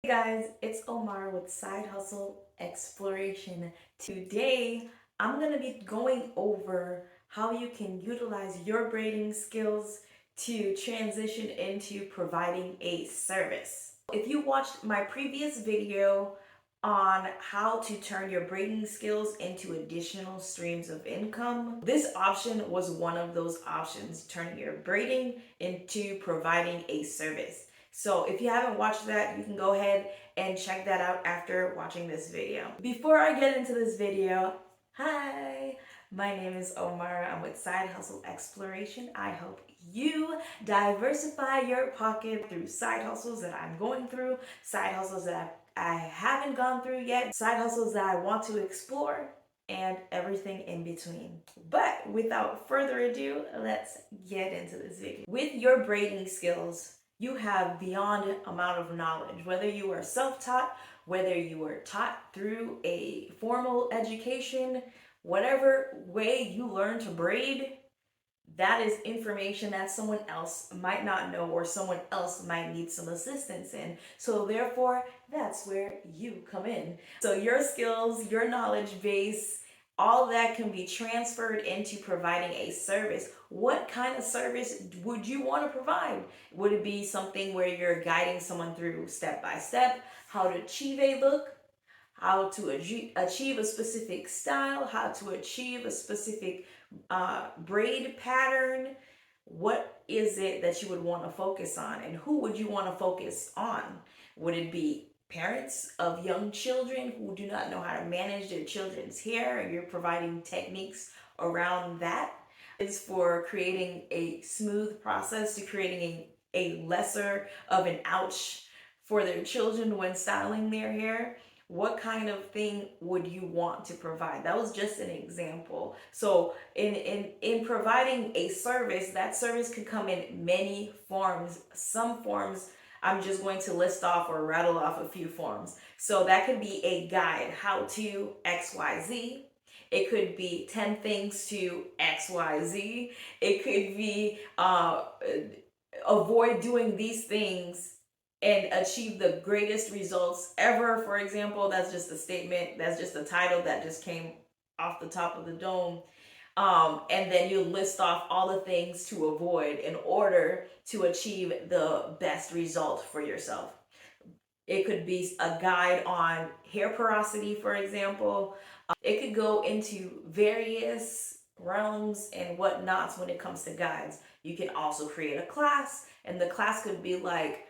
Hey guys, it's Omar with Side Hustle Exploration. Today, I'm going to be going over how you can utilize your braiding skills to transition into providing a service. If you watched my previous video on how to turn your braiding skills into additional streams of income, this option was one of those options, turning your braiding into providing a service. So if you haven't watched that, you can go ahead and check that out after watching this video. Before I get into this video, hi, my name is Omar. I'm with Side Hustle Exploration. I help you diversify your pocket through side hustles that I'm going through, side hustles that I haven't gone through yet, side hustles that I want to explore, and everything in between. But without further ado, let's get into this video. With your braiding skills, you have beyond amount of knowledge, whether you are self-taught, whether you were taught through a formal education, whatever way you learn to braid, that is information that someone else might not know or someone else might need some assistance in. So therefore, that's where you come in. So your skills, your knowledge base, all that can be transferred into providing a service. What kind of service would you want to provide? Would it be something where you're guiding someone through step by step how to achieve a look, how to achieve a specific style, how to achieve a specific braid pattern? What is it that you would want to focus on, and who would you want to focus on? Would it be parents of young children who do not know how to manage their children's hair, and you're providing techniques around that? Is for creating a smooth process to creating a lesser of an ouch for their children when styling their hair? What kind of thing would you want to provide? That was just an example. So in providing a service, that service could come in many forms. Some forms I'm just going to list off or rattle off a few forms. So that could be a guide, how to XYZ. It could be 10 things to XYZ. It could be avoid doing these things and achieve the greatest results ever. For example, that's just a statement, that's just a title that just came off the top of the dome. And then you list off all the things to avoid in order to achieve the best result for yourself. It could be a guide on hair porosity, for example. It could go into various realms and whatnots when it comes to guides. You can also create a class, and the class could be like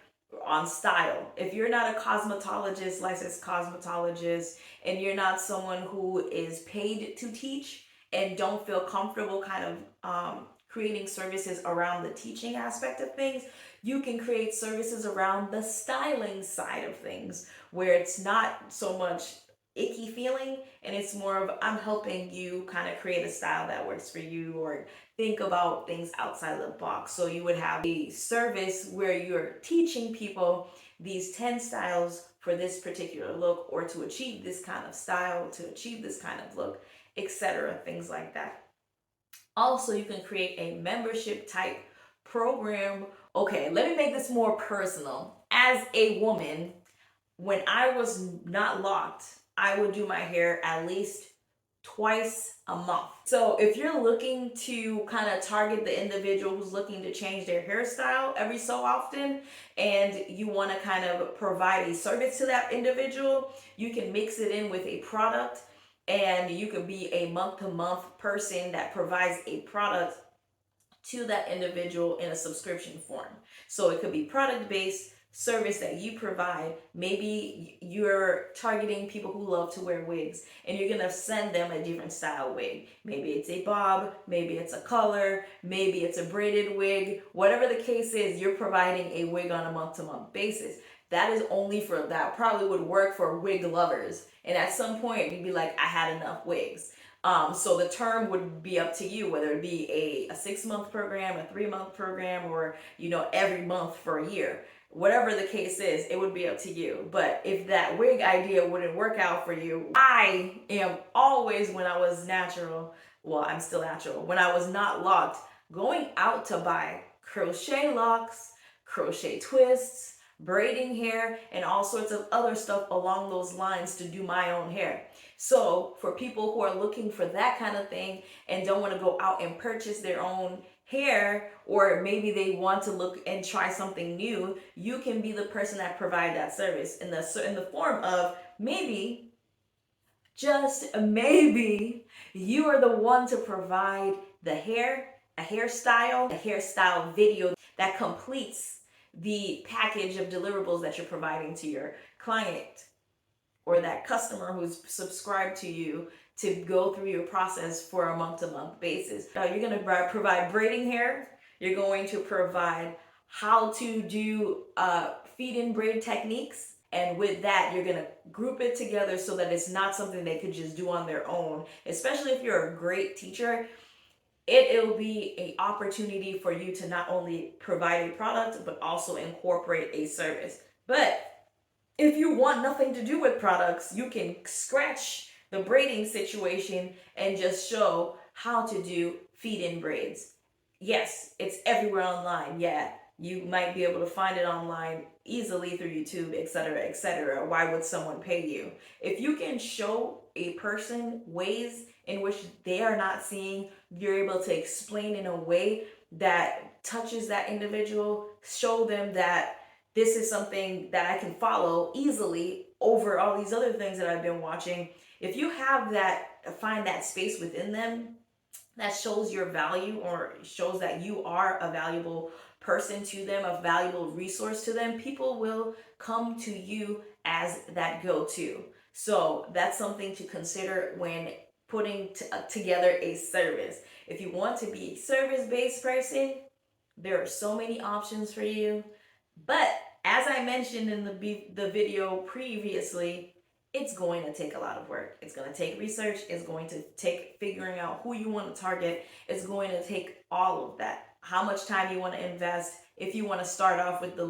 on style. If you're not a cosmetologist, licensed cosmetologist, and you're not someone who is paid to teach and don't feel comfortable kind of creating services around the teaching aspect of things, you can create services around the styling side of things where it's not so much icky feeling and it's more of I'm helping you kind of create a style that works for you or think about things outside the box. So you would have a service where you're teaching people these 10 styles for this particular look, or to achieve this kind of style, to achieve this kind of look, etc. Things like that. Also, you can create a membership type program. Okay, let me make this more personal. As a woman, when I was not locked, I would do my hair at least twice a month. So if you're looking to kind of target the individual who's looking to change their hairstyle every so often, and you want to kind of provide a service to that individual, you can mix it in with a product, and you could be a month-to-month person that provides a product to that individual in a subscription form. So it could be product-based service that you provide. Maybe you're targeting people who love to wear wigs, and you're gonna send them a different style wig. Maybe it's a bob, maybe it's a color, maybe it's a braided wig. Whatever the case is, you're providing a wig on a month-to-month basis. That is only for that probably would work for wig lovers. And at some point, you'd be like, I had enough wigs. So the term would be up to you, whether it be a 6-month program, a 3-month program, or every month for a year. Whatever the case is, it would be up to you. But if that wig idea wouldn't work out for you, I am always, when I was natural, well, I'm still natural, when I was not locked, going out to buy crochet locks, crochet twists, braiding hair, and all sorts of other stuff along those lines to do my own hair. So for people who are looking for that kind of thing and don't want to go out and purchase their own hair, or maybe they want to look and try something new, you can be the person that provide that service in the form of, maybe, just maybe, you are the one to provide the hair, a hairstyle video that completes the package of deliverables that you're providing to your client or that customer who's subscribed to you to go through your process for a month-to-month basis. You're going to provide braiding hair. You're going to provide how to do feed-in braid techniques. And with that, you're going to group it together so that it's not something they could just do on their own. Especially if you're a great teacher, it'll be an opportunity for you to not only provide a product, but also incorporate a service. But if you want nothing to do with products, you can scratch the braiding situation and just show how to do feed-in braids. Yes, it's everywhere online. Yeah, you might be able to find it online easily through YouTube, etc., etc. Why would someone pay you? If you can show a person ways in which they are not seeing, you're able to explain in a way that touches that individual, show them that this is something that I can follow easily over all these other things that I've been watching. If you have that, find that space within them that shows your value or shows that you are a valuable person to them, a valuable resource to them, people will come to you as that go-to. So that's something to consider when putting together a service. If you want to be a service-based person, there are so many options for you. But as I mentioned in the video previously, it's going to take a lot of work. It's going to take research. It's going to take figuring out who you want to target. It's going to take all of that. How much time you want to invest. If you want to start off with the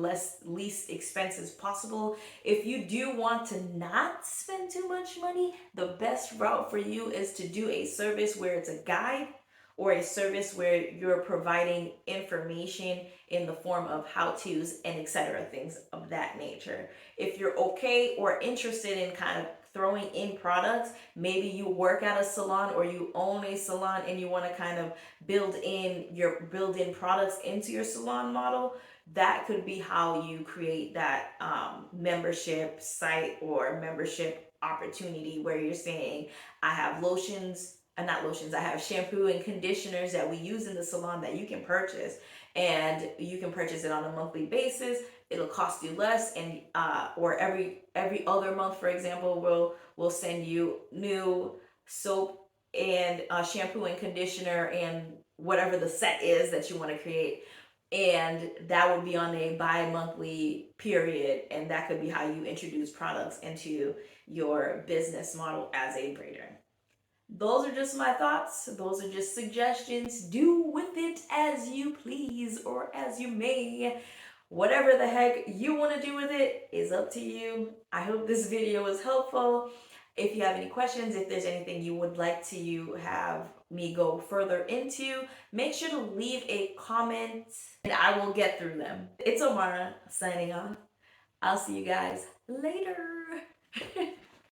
least expenses possible. If you do want to not spend too much money, the best route for you is to do a service where it's a guide, or a service where you're providing information in the form of how-tos and etc., things of that nature. If you're okay or interested in kind of throwing in products, maybe you work at a salon or you own a salon and you want to kind of build in products into your salon model, that could be how you create that membership site or membership opportunity where you're saying, I have not lotions, I have shampoo and conditioners that we use in the salon that you can purchase, and you can purchase it on a monthly basis. It'll cost you less, and or every other month, for example, we'll send you new soap and shampoo and conditioner and whatever the set is that you want to create, and that would be on a bi-monthly period, and that could be how you introduce products into your business model as a braider. Those are just my thoughts. Those are just suggestions. Do with it as you please or as you may. Whatever the heck you want to do with it is up to you. I hope this video was helpful. If you have any questions, if there's anything you would like to have me go further into, make sure to leave a comment and I will get through them. It's Omara signing off. I'll see you guys later.